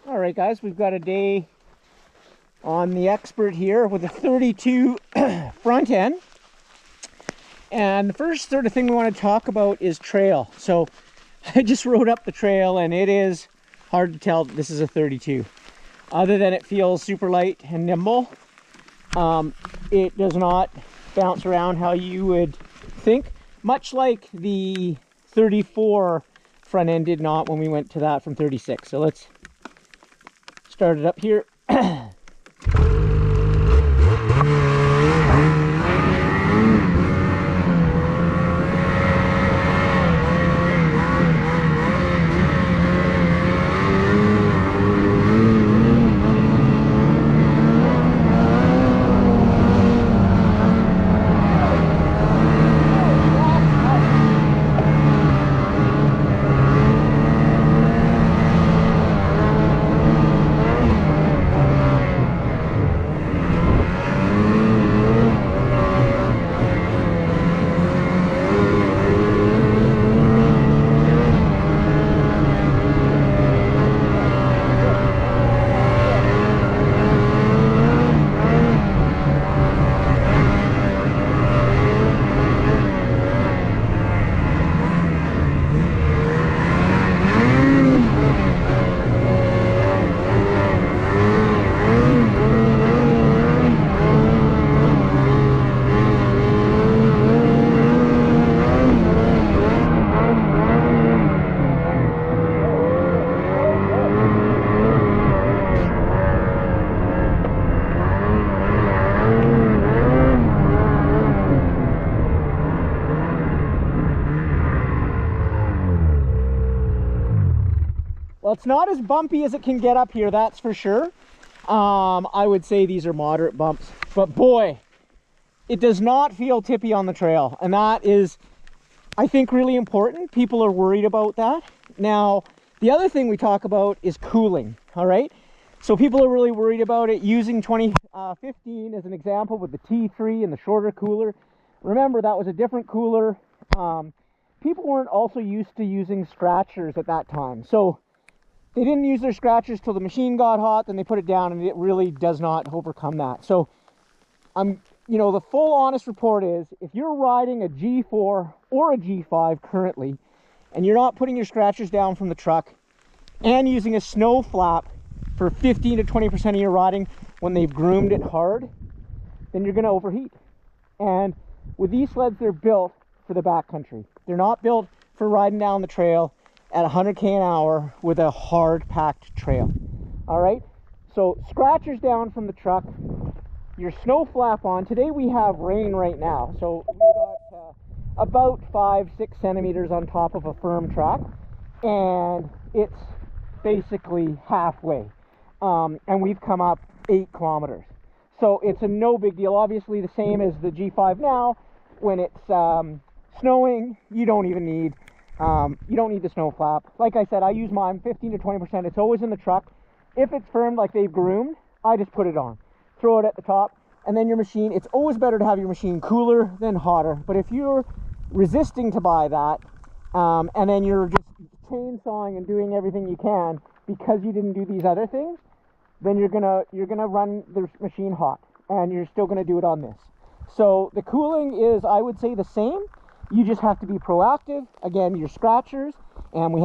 All right, guys, we've got a day on the Expert here with a 32 front end. And the first sort of thing we want to talk about is trail. So I just rode up the trail and it is hard to tell that this is a 32. Other than it feels super light and nimble, it does not bounce around how you would think, much like the 34 front end did not when we went to that from 36. So let's start it up here. Well, it's not as bumpy as it can get up here, that's for sure. I would say these are moderate bumps, but boy, it does not feel tippy on the trail. And that is, I think, really important. People are worried about that. Now, the other thing we talk about is cooling, all right? So people are really worried about it. Using 2015 as an example with the T3 and the shorter cooler. Remember, that was a different cooler. People weren't also used to using scratchers at that time. So they didn't use their scratchers till the machine got hot, then they put it down, and it really does not overcome that. So the full honest report is, if you're riding a G4 or a G5 currently, and you're not putting your scratchers down from the truck and using a snow flap for 15 to 20% of your riding when they've groomed it hard, then you're going to overheat. And with these sleds, they're built for the backcountry. They're not built for riding down the trail at 100k an hour with a hard packed trail. All right, so scratchers down from the truck, your snow flap on. Today we have rain right now, so we've got about 5-6 centimeters on top of a firm track, and it's basically halfway, and we've come up 8 kilometers, so it's a no big deal. Obviously the same as the G5 now. When it's snowing, you don't even need the snow flap. Like I said, I use mine 15 to 20%. It's always in the truck. If it's firm like they've groomed, I just put it on, throw it at the top, and then your machine, it's always better to have your machine cooler than hotter. But if you're resisting to buy that, and then you're just chainsawing and doing everything you can because you didn't do these other things, then you're gonna run the machine hot, and you're still gonna do it on this. So the cooling is, I would say, the same. You just have to be proactive. Again, your scratchers, and we